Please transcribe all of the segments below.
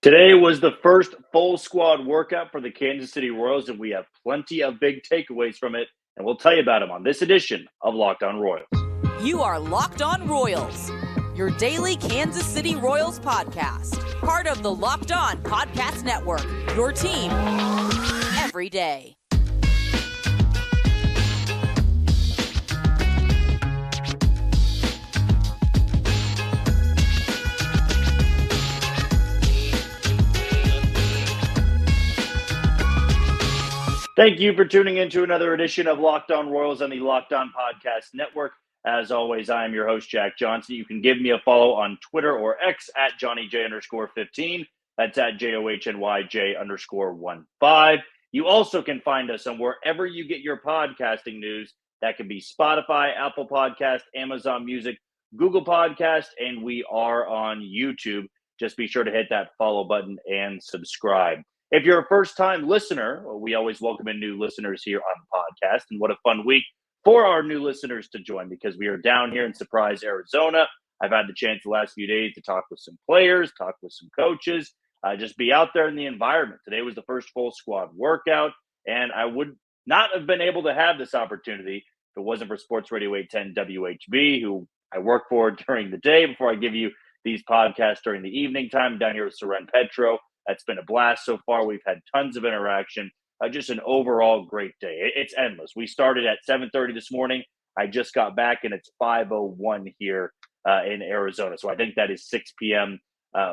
Today was the first full squad workout for the Kansas City Royals, and we have plenty of big takeaways from it, and we'll tell you about them on this edition of Locked On Royals. You are Locked On Royals, your daily Kansas City Royals podcast, part of the Locked On Podcast Network, your team every day. Thank you for tuning in to another edition of Locked On Royals on the Locked On Podcast Network. As always, I am your host, Jack Johnson. You can give me a follow on Twitter or X at JohnnyJ_15. That's at JOHNYJ_15. You also can find us on wherever you get your podcasting news. That could be Spotify, Apple Podcast, Amazon Music, Google Podcast, and we are on YouTube. Just be sure to hit that follow button and subscribe. If you're a first-time listener, we always welcome in new listeners here on the podcast. And what a fun week for our new listeners to join, because we are down here in Surprise, Arizona. I've had the chance the last few days to talk with some players, talk with some coaches, just be out there in the environment. Today was the first full squad workout, and I would not have been able to have this opportunity if it wasn't for Sports Radio 810 WHB, who I work for during the day before I give you these podcasts during the evening time down here with Soren Petro. That's been a blast so far. We've had tons of interaction. Just an overall great day. It's endless. We started at 7:30 this morning. I just got back, and it's 5:01 here in Arizona. So I think that is 6 p.m.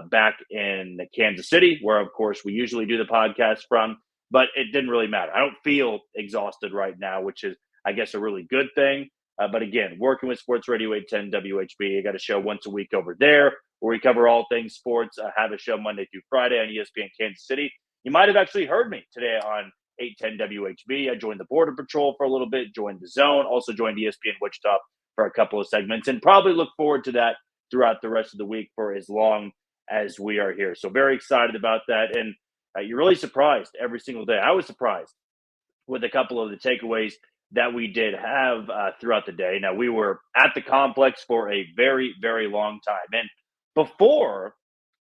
Back in Kansas City, where, of course, we usually do the podcast from. But it didn't really matter. I don't feel exhausted right now, which is, I guess, a really good thing. But again, working with Sports Radio 810 WHB, I got a show once a week over there where we cover all things sports. I have a show Monday through Friday on ESPN Kansas City. You might have actually heard me today on 810 WHB. I joined the Border Patrol for a little bit, joined the Zone, also joined ESPN Wichita for a couple of segments, and probably look forward to that throughout the rest of the week for as long as we are here. So very excited about that. And you're really surprised every single day. I was surprised with a couple of the takeaways that we did have throughout the day. Now, we were at the complex for a very, very long time. And before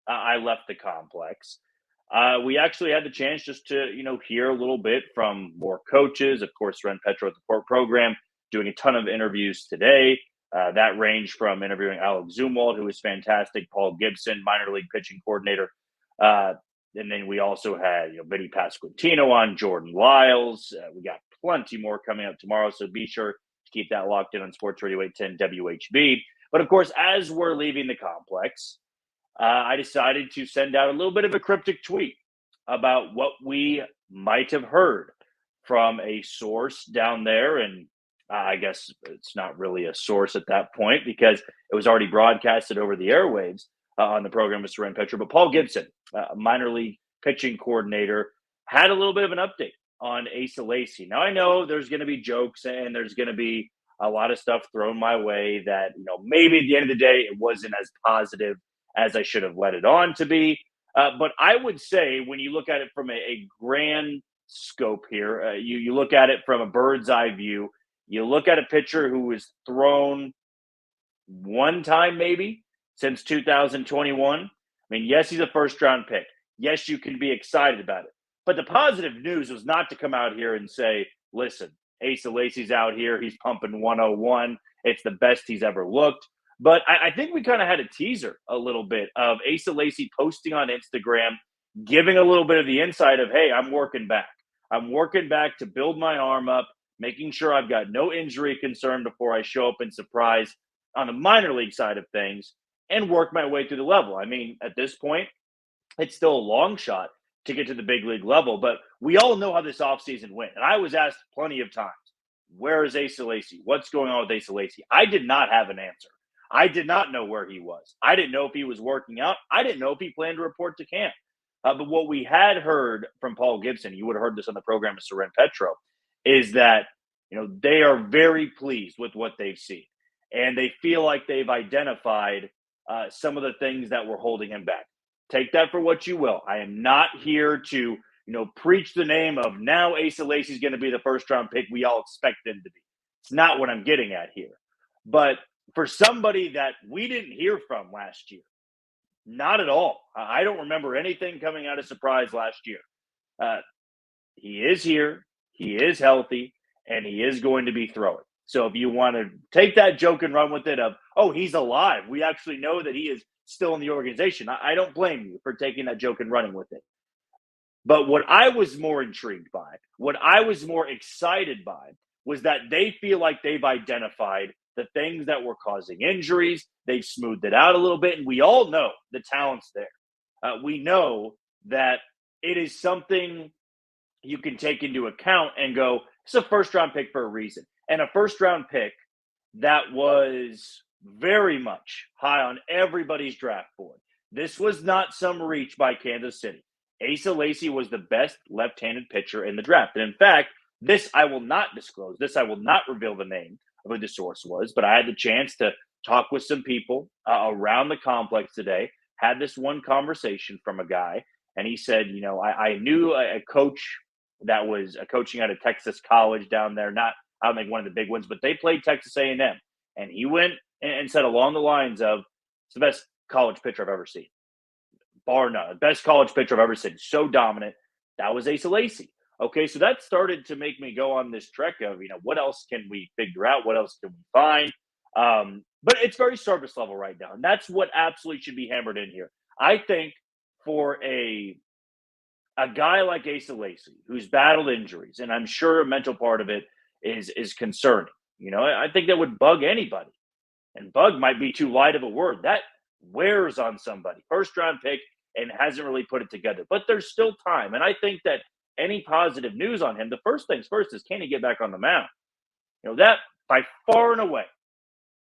I left the complex, we actually had the chance just to, hear a little bit from more coaches. Of course, Ren Petro at the program doing a ton of interviews today. That ranged from interviewing Alex Zumwalt, who was fantastic, Paul Gibson, minor league pitching coordinator. And then we also had, Vinny Pasquantino on, Jordan Lyles. We got plenty more coming up tomorrow, so be sure to keep that locked in on Sports Radio 810 WHB. But, of course, as we're leaving the complex, I decided to send out a little bit of a cryptic tweet about what we might have heard from a source down there. And I guess it's not really a source at that point because it was already broadcasted over the airwaves on the program with Soren Petro. But Paul Gibson, minor league pitching coordinator, had a little bit of an update on Asa Lacy. Now, I know there's going to be jokes and there's going to be a lot of stuff thrown my way that, maybe at the end of the day, it wasn't as positive as I should have let it on to be. But I would say when you look at it from a grand scope here, you look at it from a bird's eye view, you look at a pitcher who was thrown one time maybe since 2021. I mean, yes, he's a first-round pick. Yes, you can be excited about it. But the positive news was not to come out here and say, listen, Asa Lacy's out here. He's pumping 101. It's the best he's ever looked. But I think we kind of had a teaser a little bit of Asa Lacy posting on Instagram, giving a little bit of the insight of, hey, I'm working back. I'm working back to build my arm up, making sure I've got no injury concern before I show up in Surprise on the minor league side of things and work my way through the level. I mean, at this point, it's still a long shot to get to the big league level, but we all know how this offseason went. And I was asked plenty of times, where is Asa Lacy? What's going on with Asa Lacy? I did not have an answer. I did not know where he was. I didn't know if he was working out. I didn't know if he planned to report to camp. But what we had heard from Paul Gibson, you would have heard this on the program with Soren Petro, is that they are very pleased with what they've seen. And they feel like they've identified some of the things that were holding him back. Take that for what you will. I am not here to, preach the name of now Asa Lacy's going to be the first-round pick we all expect him to be. It's not what I'm getting at here. But for somebody that we didn't hear from last year, Not at all. I don't remember anything coming out of surprise last year. Uh, he is here, he is healthy, and he is going to be throwing. So if you want to take that joke and run with it of, oh, he's alive, we actually know that he is still in the organization, I don't blame you for taking that joke and running with it. But what I was more intrigued by, what I was more excited by, was that they feel like they've identified the things that were causing injuries. They've smoothed it out a little bit, and we all know the talent's there. We know that it is something you can take into account and go, it's a first-round pick for a reason. And a first-round pick that was very much high on everybody's draft board. This was not some reach by Kansas City. Asa Lacy was the best left-handed pitcher in the draft. And in fact, this I will not disclose. This I will not reveal the name of who the source was, but I had the chance to talk with some people around the complex today, had this one conversation from a guy, and he said, I knew a coach that was coaching at a Texas college down there, not, I don't think one of the big ones, but they played Texas A&M. And he went and said along the lines of, it's the best college pitcher I've ever seen. Bar none. Best college pitcher I've ever seen. So dominant. That was Asa Lacy. Okay, so that started to make me go on this trek of, what else can we figure out? What else can we find? But it's very surface level right now. And that's what absolutely should be hammered in here. I think for a guy like Asa Lacy, who's battled injuries, and I'm sure a mental part of it is concerning. I think that would bug anybody. And bug might be too light of a word. That wears on somebody. First round pick and hasn't really put it together. But there's still time. And I think that any positive news on him, the first things first is, can he get back on the mound? That by far and away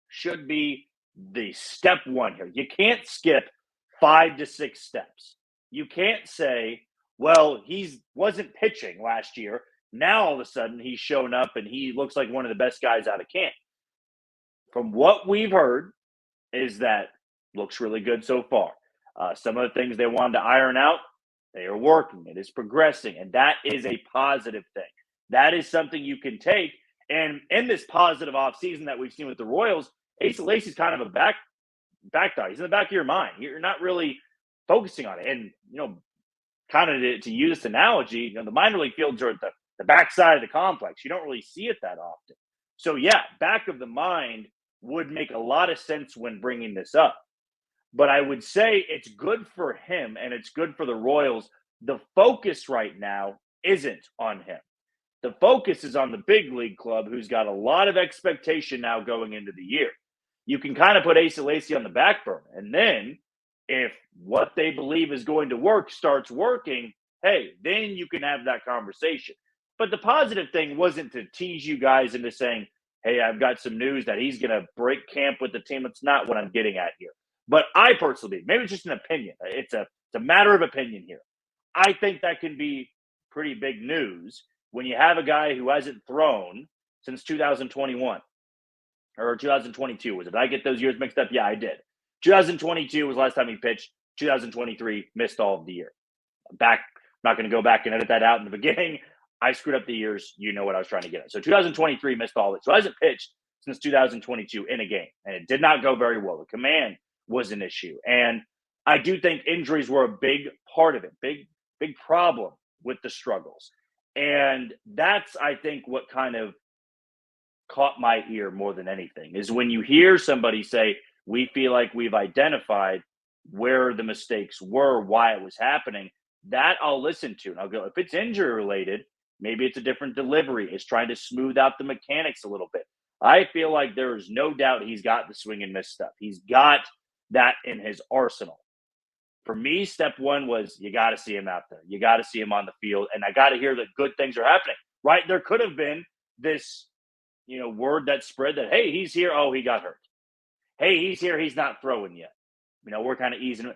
should be the step one here. You can't skip 5 to 6 steps. You can't say, well, he wasn't pitching last year. Now all of a sudden he's shown up and he looks like one of the best guys out of camp. From what we've heard is that looks really good so far. Some of the things they wanted to iron out, they are working. It is progressing, and that is a positive thing. That is something you can take. And in this positive offseason that we've seen with the Royals, Asa Lacy's kind of a back dog. He's in the back of your mind. You're not really focusing on it. And, kind of to use this analogy, the minor league fields are at the backside of the complex. You don't really see it that often. So, yeah, back of the mind would make a lot of sense when bringing this up. But I would say it's good for him and it's good for the Royals. The focus right now isn't on him. The focus is on the big league club, who's got a lot of expectation now going into the year. You can kind of put Asa Lacy on the back burner. And then if what they believe is going to work starts working, hey, then you can have that conversation. But the positive thing wasn't to tease you guys into saying, hey, I've got some news that he's going to break camp with the team. It's not what I'm getting at here. But I personally, maybe it's just an opinion. It's a matter of opinion here. I think that can be pretty big news when you have a guy who hasn't thrown since 2021 or 2022. Was it? Did I get those years mixed up? Yeah, I did. 2022 was the last time he pitched. 2023 missed all of the year. I'm not going to go back and edit that out in the beginning. I screwed up the years. You know what I was trying to get at. So 2023 missed all of it. So hasn't pitched since 2022 in a game. And it did not go very well. The command was an issue. And I do think injuries were a big part of it. Big problem with the struggles. And that's, I think, what kind of caught my ear more than anything is when you hear somebody say, we feel like we've identified where the mistakes were, why it was happening. That I'll listen to. And I'll go, if it's injury related, maybe it's a different delivery. It's trying to smooth out the mechanics a little bit. I feel like there is no doubt he's got the swing and miss stuff. He's got that in his arsenal. For me, step one was you got to see him out there. You got to see him on the field. And I got to hear that good things are happening, right? There could have been this, word that spread that, hey, he's here. Oh, he got hurt. Hey, he's here. He's not throwing yet. We're kind of easing it.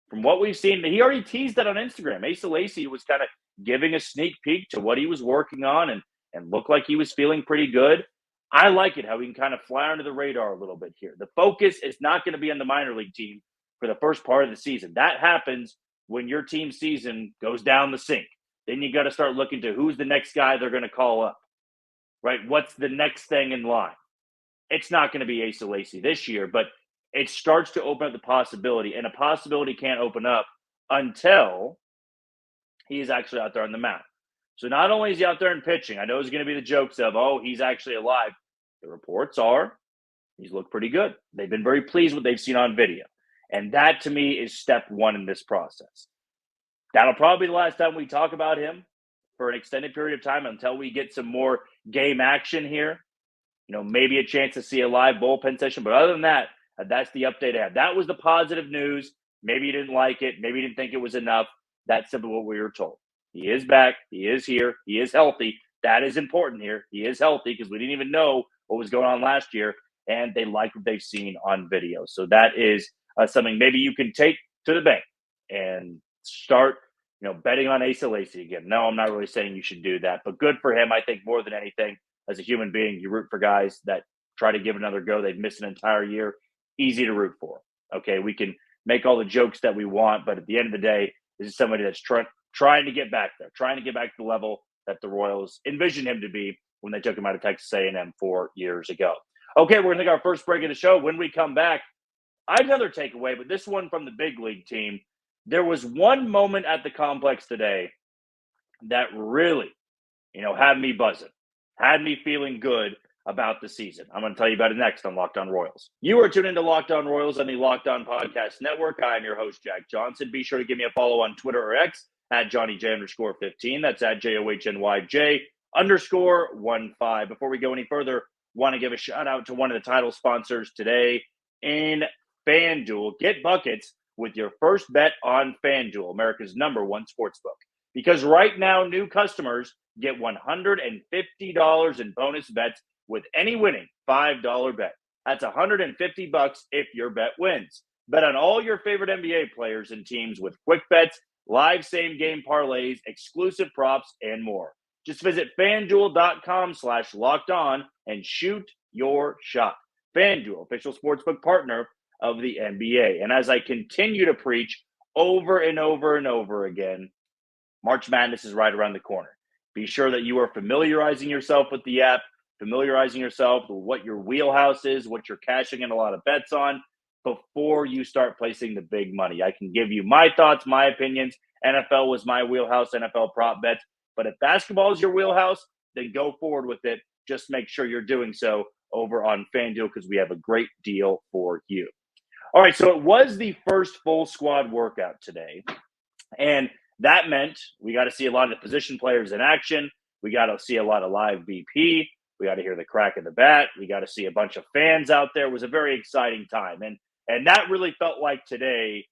From what we've seen, he already teased that on Instagram. Asa Lacy was kind of giving a sneak peek to what he was working on and looked like he was feeling pretty good. I like it how he can kind of fly under the radar a little bit here. The focus is not going to be on the minor league team for the first part of the season. That happens when your team season goes down the sink. Then you got to start looking to who's the next guy they're going to call up, right? What's the next thing in line? It's not going to be Asa Lacy this year, but it starts to open up the possibility, and a possibility can't open up until he is actually out there on the mound. So not only is he out there and pitching, I know it's going to be the jokes of, oh, he's actually alive. The reports are he's looked pretty good. They've been very pleased with what they've seen on video. And that, to me, is step one in this process. That'll probably be the last time we talk about him for an extended period of time until we get some more game action here. Maybe a chance to see a live bullpen session. But other than that, that's the update I have. That was the positive news. Maybe you didn't like it. Maybe you didn't think it was enough. That's simply what we were told. He is back. He is here. He is healthy. That is important here. He is healthy because we didn't even know what was going on last year, and they like what they've seen on video. So that is something maybe you can take to the bank and start, betting on Asa Lacy again. No, I'm not really saying you should do that, but good for him. I think more than anything, as a human being, you root for guys that try to give another go. They've missed an entire year. Easy to root for. Okay, we can make all the jokes that we want, but at the end of the day, this is somebody that's trying to get back there, trying to get back to the level that the Royals envisioned him to be when they took him out of Texas A&M 4 years ago. Okay, we're going to take our first break of the show. When we come back, I have another takeaway, but this one from the big league team. There was one moment at the complex today that really, had me buzzing, had me feeling good about the season. I'm going to tell you about it next on Locked On Royals. You are tuned into Locked On Royals on the Locked On Podcast Network. I am your host, Jack Johnson. Be sure to give me a follow on Twitter or X at JohnnyJ_15. That's at JOHNYJ_15. Before we go any further, want to give a shout out to one of the title sponsors today in FanDuel. Get buckets with your first bet on FanDuel, America's #1 sportsbook. Because right now, new customers get $150 in bonus bets with any winning $5 bet. That's $150 if your bet wins. Bet on all your favorite NBA players and teams with quick bets, live same-game parlays, exclusive props, and more. Just visit FanDuel.com/lockedon and shoot your shot. FanDuel, official sportsbook partner of the NBA. And as I continue to preach over and over and over again, March Madness is right around the corner. Be sure that you are familiarizing yourself with the app, familiarizing yourself with what your wheelhouse is, what you're cashing in a lot of bets on before you start placing the big money. I can give you my thoughts, my opinions. NFL was my wheelhouse, NFL prop bets. But if basketball is your wheelhouse, then go forward with it. Just make sure you're doing so over on FanDuel because we have a great deal for you. All right, so it was the first full squad workout today. And that meant we got to see a lot of the position players in action. We got to see a lot of live BP. We got to hear the crack of the bat. We got to see a bunch of fans out there. It was a very exciting time. And that really felt like today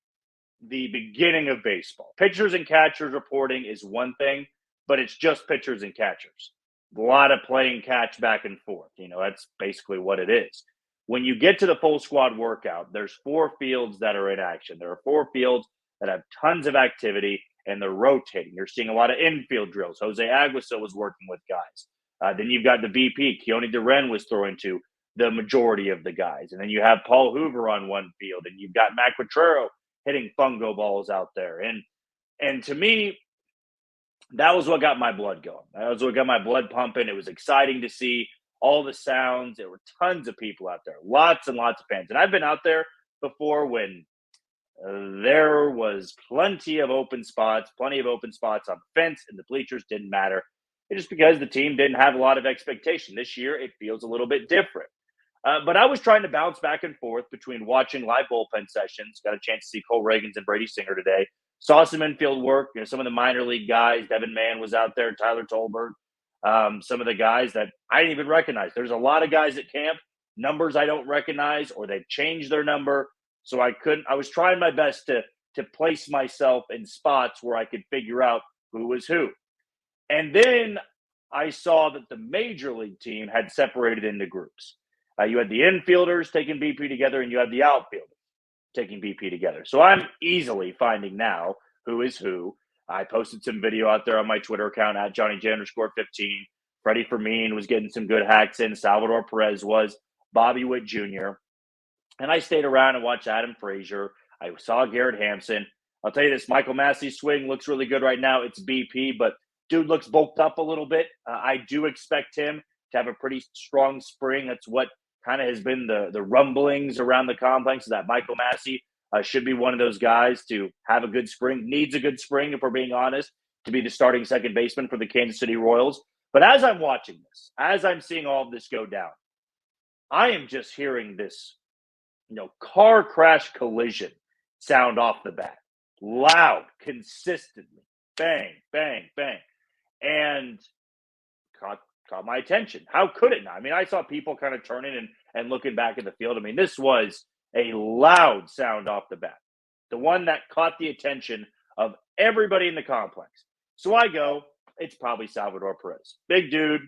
the beginning of baseball. Pitchers and catchers reporting is one thing, but it's just pitchers and catchers. A lot of playing catch back and forth. That's basically what it is. When you get to the full squad workout, there's 4 fields that are in action. There are 4 fields that have tons of activity, and they're rotating. You're seeing a lot of infield drills. Jose Aguiso was working with guys. Then you've got the VP. Keone Duren was throwing to the majority of the guys. And then you have Paul Hoover on one field, and you've got Matt Quatrero hitting fungo balls out there. And to me, that was what got my blood going. That was what got my blood pumping. It was exciting to see all the sounds. There were tons of people out there, lots and lots of fans. And I've been out there before when there was plenty of open spots on the fence, and the bleachers didn't matter. It's just because the team didn't have a lot of expectation. This year, it feels a little bit different. But I was trying to bounce back and forth between watching live bullpen sessions. Got a chance to see Cole Reagans and Brady Singer today. Saw some infield work. Some of the minor league guys. Devin Mann was out there. Tyler Tolberg. Some of the guys that I didn't even recognize. There's a lot of guys at camp, numbers I don't recognize, or they've changed their number. So I was trying my best to place myself in spots where I could figure out who was who. And then I saw that the major league team had separated into groups. You had the infielders taking BP together, and you had the outfielders taking BP together. So I'm easily finding now who is who. I posted some video out there on my Twitter account at JohnnyJ_15. Freddie Fermin was getting some good hacks in. Salvador Perez was. Bobby Witt Jr. And I stayed around and watched Adam Frazier. I saw Garrett Hampson. I'll tell you this, Michael Massey's swing looks really good right now. It's BP, but dude looks bulked up a little bit. I do expect him to have a pretty strong spring. That's what kind of has been the rumblings around the complex that Maikel Massey should be one of those guys to have a good spring, needs a good spring, if we're being honest, to be the starting second baseman for the Kansas City Royals. But as I'm watching this, as I'm seeing all of this go down, I am just hearing this, car crash collision sound off the bat. Loud, consistently. Bang, bang, bang. And caught my attention. How could it not? I mean, I saw people kind of turning and looking back at the field. I mean, this was a loud sound off the bat. The one that caught the attention of everybody in the complex. So I go, it's probably Salvador Perez. Big dude.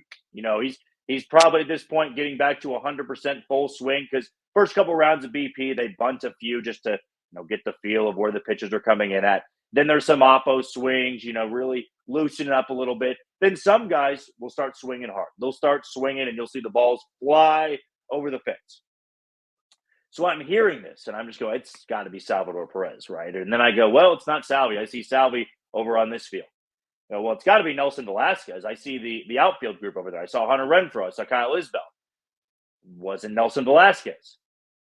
He's probably at this point getting back to 100% full swing because first couple rounds of BP, they bunt a few just to get the feel of where the pitches are coming in at. Then there's some oppo swings, really loosen it up a little bit. Then some guys will start swinging hard. They'll start swinging and you'll see the balls fly over the fence. So I'm hearing this and I'm just going, it's got to be Salvador Perez, right? And then I go, well, it's not Salvi. I see Salvi over on this field. Well, it's got to be Nelson Velasquez. I see the outfield group over there. I saw Hunter Renfroe. I saw Kyle Isbell. Wasn't Nelson Velasquez.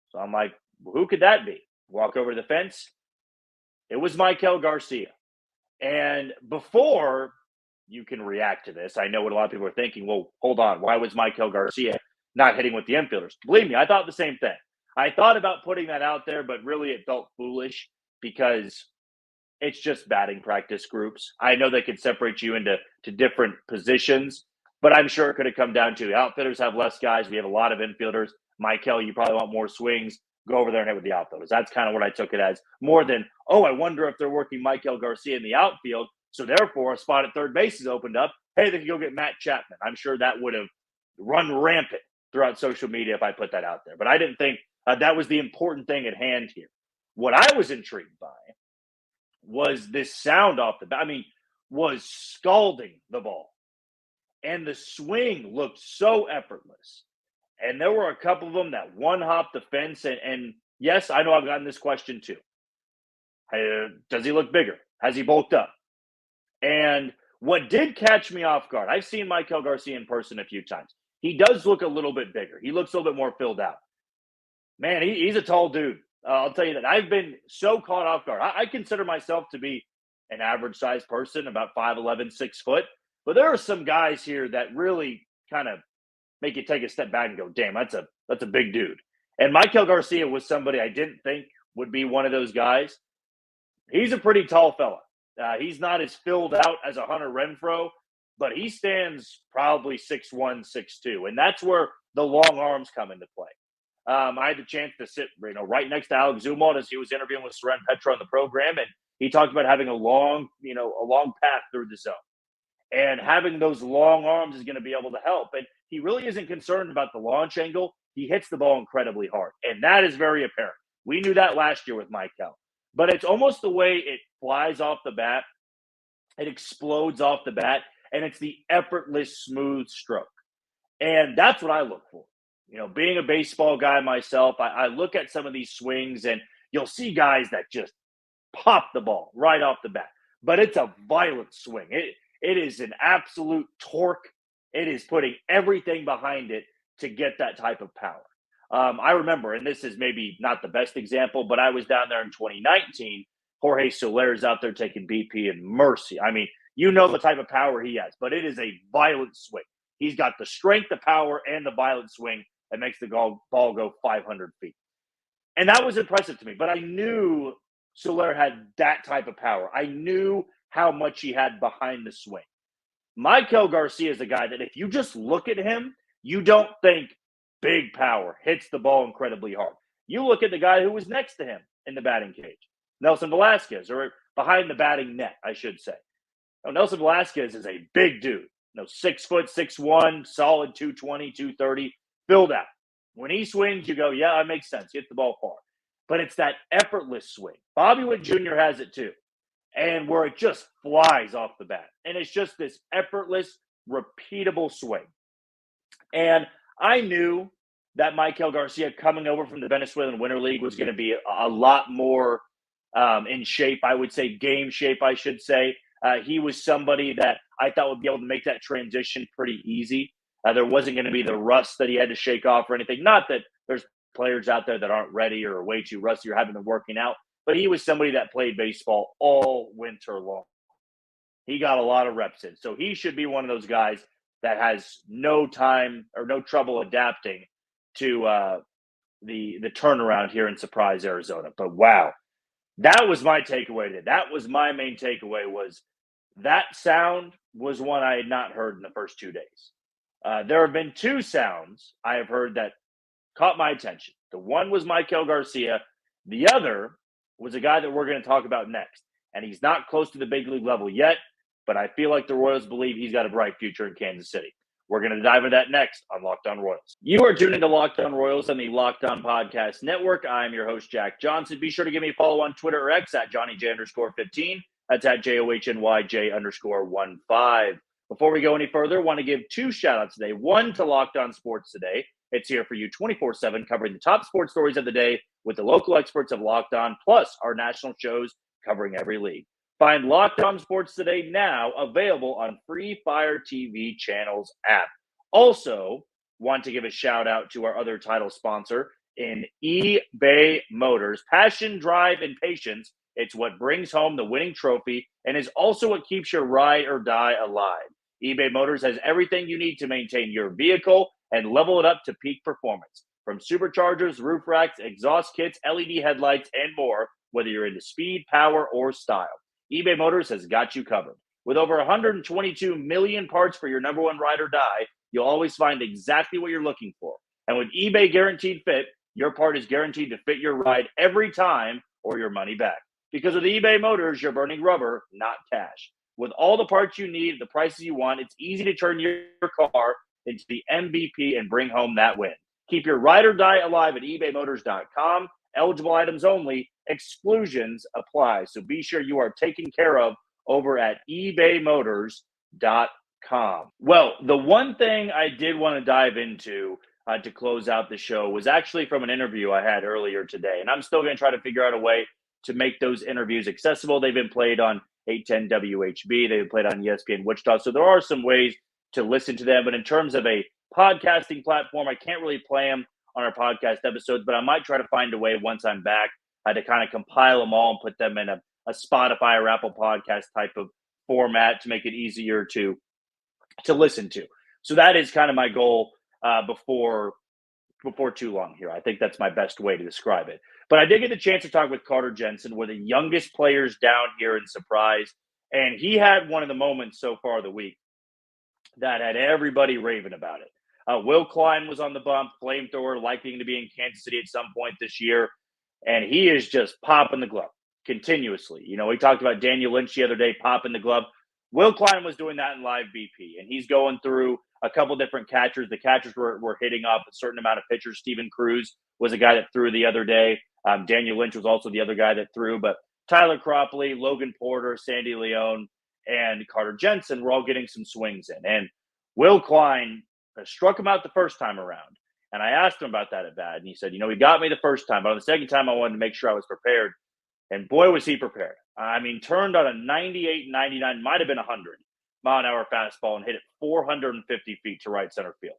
So I'm like, well, who could that be? Walk over to the fence. It was Maikel Garcia. And before you can react to this, I know what a lot of people are thinking. Well, hold on. Why was Maikel Garcia not hitting with the infielders? Believe me, I thought the same thing. I thought about putting that out there, but really it felt foolish because it's just batting practice groups. I know they can separate you into different positions, but I'm sure it could have come down to outfielders have less guys. We have a lot of infielders. Maikel, you probably want more swings. Go over there and hit with the outfielders. That's kind of what I took it as, more than, I wonder if they're working Maikel Garcia in the outfield, so therefore a spot at third base is opened up. Hey, they can go get Matt Chapman. I'm sure that would have run rampant throughout social media if I put that out there. But I didn't think that was the important thing at hand here. What I was intrigued by was this sound off the bat. I mean, was scalding the ball. And the swing looked so effortless. And there were a couple of them that one-hopped the fence. And yes, I know I've gotten this question too. Does he look bigger? Has he bulked up? And what did catch me off guard, I've seen Maikel Garcia in person a few times. He does look a little bit bigger. He looks a little bit more filled out. Man, he's a tall dude. I'll tell you that. I've been so caught off guard. I consider myself to be an average-sized person, about 5'11", 6 foot. But there are some guys here that really kind of make you take a step back and go, damn, that's a big dude. And Maikel Garcia was somebody I didn't think would be one of those guys. He's a pretty tall fella. He's not as filled out as a Hunter Renfroe, but he stands probably 6'1", 6'2", and that's where the long arms come into play. I had the chance to sit, right next to Alex Zumwalt as he was interviewing with Seren Petra on the program, and he talked about having a long path through the zone. And having those long arms is going to be able to help. And he really isn't concerned about the launch angle. He hits the ball incredibly hard, and that is very apparent. We knew that last year with Maikel. But it's almost the way it flies off the bat. It explodes off the bat, and it's the effortless, smooth stroke. And that's what I look for. Being a baseball guy myself, I look at some of these swings, and you'll see guys that just pop the ball right off the bat. But it's a violent swing. It is an absolute torque. It is putting everything behind it to get that type of power. I remember, and this is maybe not the best example, but I was down there in 2019. Jorge Soler's out there taking BP and mercy. I mean, the type of power he has, but it is a violent swing. He's got the strength, the power, and the violent swing that makes the ball go 500 feet. And that was impressive to me, but I knew Soler had that type of power. I knew how much he had behind the swing. Maikel Garcia is a guy that if you just look at him, you don't think big power, hits the ball incredibly hard. You look at the guy who was next to him in the batting cage, Nelson Velasquez, or behind the batting net, I should say. Nelson Velasquez is a big dude. 6 foot, 6'1", solid 220, 230, filled out. When he swings, you go, yeah, that makes sense. Hit the ball far. But it's that effortless swing. Bobby Witt Jr. has it too. And where it just flies off the bat. And it's just this effortless, repeatable swing. And I knew that Maikel Garcia coming over from the Venezuelan Winter League was going to be a lot more in shape, I would say, game shape, I should say. He was somebody that I thought would be able to make that transition pretty easy. There wasn't going to be the rust that he had to shake off or anything. Not that there's players out there that aren't ready or way too rusty or haven't been working out, but he was somebody that played baseball all winter long. He got a lot of reps in. So he should be one of those guys that has no time or no trouble adapting to the turnaround here in Surprise, Arizona. But wow, that was my takeaway today. That was my main takeaway, was that sound was one I had not heard in the first 2 days. There have been two sounds I have heard that caught my attention. The one was Maikel Garcia. The other was a guy that we're going to talk about next. And he's not close to the big league level yet, but I feel like the Royals believe he's got a bright future in Kansas City. We're going to dive into that next on Locked On Royals. You are tuned into Locked On Royals on the Locked On Podcast Network. I'm your host, Jack Johnson. Be sure to give me a follow on Twitter or X at JohnnyJ_15. That's at JOHNYJ_15. Before we go any further, I want to give two shout-outs today. One to Locked On Sports Today. It's here for you 24/7, covering the top sports stories of the day with the local experts of Locked On, plus our national shows covering every league. Find Locked On Sports Today now, available on Free Fire TV Channels app. Also, want to give a shout-out to our other title sponsor in eBay Motors. Passion, drive, and patience. It's what brings home the winning trophy and is also what keeps your ride or die alive. eBay Motors has everything you need to maintain your vehicle and level it up to peak performance. From superchargers, roof racks, exhaust kits, LED headlights, and more, whether you're into speed, power, or style, eBay Motors has got you covered. With over 122 million parts for your number one ride or die, you'll always find exactly what you're looking for. And with eBay Guaranteed Fit, your part is guaranteed to fit your ride every time or your money back. Because with eBay Motors, you're burning rubber, not cash. With all the parts you need, the prices you want, it's easy to turn your car into the MVP and bring home that win. Keep your ride or die alive at ebaymotors.com. Eligible items only. Exclusions apply. So be sure you are taken care of over at ebaymotors.com. Well, the one thing I did want to dive into to close out the show was actually from an interview I had earlier today. And I'm still going to try to figure out a way to make those interviews accessible. They've been played on 810 WHB. They've been played on ESPN Wichita. So there are some ways to listen to them. But in terms of a podcasting platform, I can't really play them on our podcast episodes, but I might try to find a way once I'm back to kind of compile them all and put them in a Spotify or Apple podcast type of format to make it easier to listen to. So that is kind of my goal before too long here. I think that's my best way to describe it. But I did get the chance to talk with Carter Jensen, one of the youngest players down here in Surprise, and he had one of the moments so far of the week that had everybody raving about it. Will Klein was on the bump, flamethrower, likely to be in Kansas City at some point this year, and he is just popping the glove continuously. You know, we talked about Daniel Lynch the other day popping the glove. Will Klein was doing that in live BP, and he's going through a couple different catchers. The catchers were hitting up a certain amount of pitchers. Steven Cruz was a guy that threw the other day. Daniel Lynch was also the other guy that threw. But Tyler Cropley, Logan Porter, Sandy Leon, and Carter Jensen were all getting some swings in. And Will Klein struck him out the first time around. And I asked him about that at bat, and he said, he got me the first time, but on the second time I wanted to make sure I was prepared. And boy, was he prepared. I mean, turned on a 98, 99, might have been 100-mile-an-hour fastball and hit it 450 feet to right center field.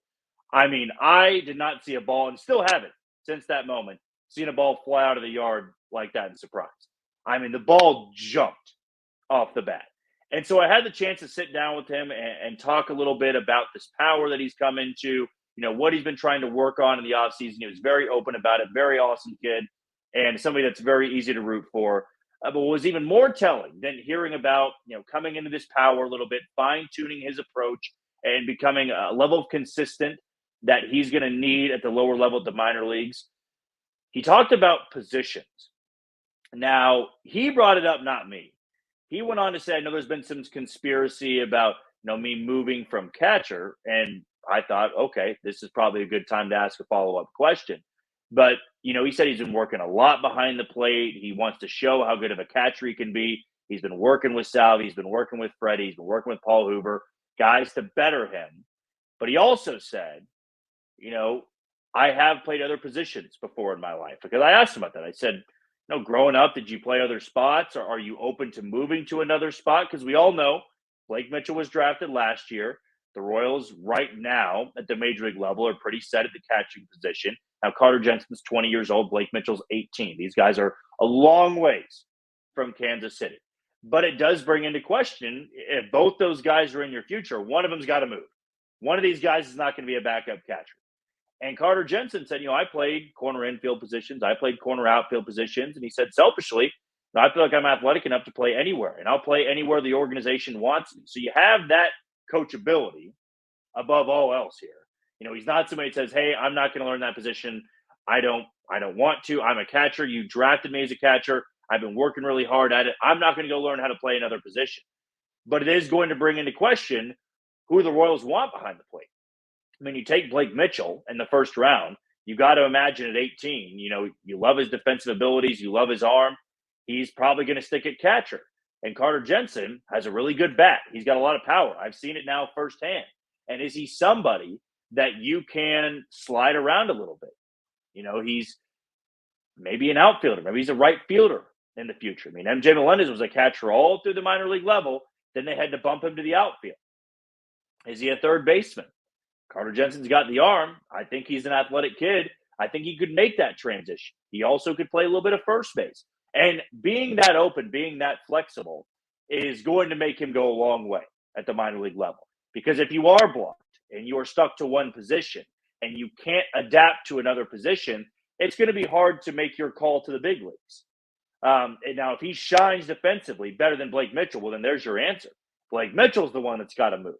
I mean, I did not see a ball, and still haven't since that moment, seen a ball fly out of the yard like that in Surprise. I mean, the ball jumped off the bat. And so I had the chance to sit down with him and talk a little bit about this power that he's come into, what he's been trying to work on in the offseason. He was very open about it, very awesome kid, and somebody that's very easy to root for. But what was even more telling than hearing about, coming into this power a little bit, fine-tuning his approach, and becoming a level of consistent that he's going to need at the lower level of the minor leagues. He talked about positions. Now, he brought it up, not me. He went on to say, I know there's been some conspiracy about, me moving from catcher. And I thought, okay, this is probably a good time to ask a follow-up question. But, he said he's been working a lot behind the plate. He wants to show how good of a catcher he can be. He's been working with Salvi. He's been working with Freddie. He's been working with Paul Hoover, guys to better him. But he also said, I have played other positions before in my life. Because I asked him about that. I said, growing up, did you play other spots, or are you open to moving to another spot? Because we all know Blake Mitchell was drafted last year. The Royals right now at the major league level are pretty set at the catching position. Now, Carter Jensen's 20 years old. Blake Mitchell's 18. These guys are a long ways from Kansas City. But it does bring into question, if both those guys are in your future, one of them's got to move. One of these guys is not going to be a backup catcher. And Carter Jensen said, I played corner infield positions. I played corner outfield positions. And he said, selfishly, I feel like I'm athletic enough to play anywhere. And I'll play anywhere the organization wants me. So you have that coachability above all else here. He's not somebody that says, hey, I'm not going to learn that position. I don't want to. I'm a catcher. You drafted me as a catcher. I've been working really hard at it. I'm not going to go learn how to play another position. But it is going to bring into question who the Royals want behind the plate. I mean, you take Blake Mitchell in the first round. You got to imagine at 18, you love his defensive abilities. You love his arm. He's probably going to stick at catcher. And Carter Jensen has a really good bat. He's got a lot of power. I've seen it now firsthand. And is he somebody that you can slide around a little bit? He's maybe an outfielder. Maybe he's a right fielder in the future. I mean, MJ Melendez was a catcher all through the minor league level. Then they had to bump him to the outfield. Is he a third baseman? Carter Jensen's got the arm. I think he's an athletic kid. I think he could make that transition. He also could play a little bit of first base. And being that open, being that flexible is going to make him go a long way at the minor league level. Because if you are blocked and you are stuck to one position and you can't adapt to another position, it's going to be hard to make your call to the big leagues. And now, if he shines defensively better than Blake Mitchell, well, then there's your answer. Blake Mitchell's the one that's got to move.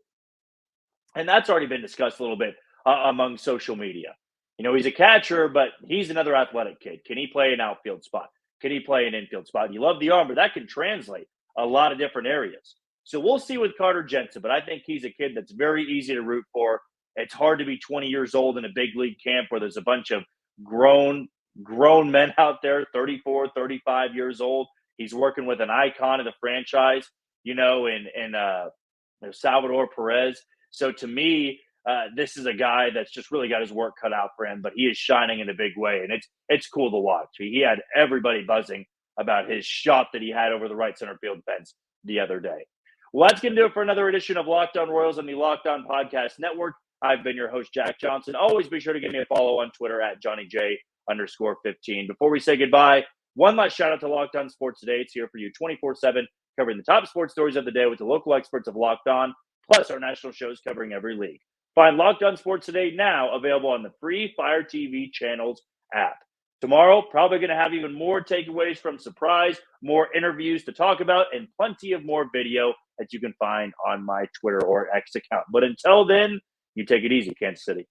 And that's already been discussed a little bit among social media. He's a catcher, but he's another athletic kid. Can he play an outfield spot? Can he play an infield spot? You love the arm, but that can translate a lot of different areas. So we'll see with Carter Jensen, but I think he's a kid that's very easy to root for. It's hard to be 20 years old in a big league camp where there's a bunch of grown men out there, 34, 35 years old. He's working with an icon of the franchise, in Salvador Perez. So to me, this is a guy that's just really got his work cut out for him, but he is shining in a big way, and it's cool to watch. He had everybody buzzing about his shot that he had over the right center field fence the other day. Well, that's going to do it for another edition of Locked On Royals on the Locked On Podcast Network. I've been your host, Jack Johnson. Always be sure to give me a follow on Twitter at JohnnyJ_15. Before we say goodbye, one last shout out to Locked On Sports Today. It's here for you 24/7, covering the top sports stories of the day with the local experts of Locked On, plus our national shows covering every league. Find Locked On Sports Today now available on the free Fire TV channels app. Tomorrow, probably going to have even more takeaways from Surprise, more interviews to talk about, and plenty of more video that you can find on my Twitter or X account. But until then, you take it easy, Kansas City.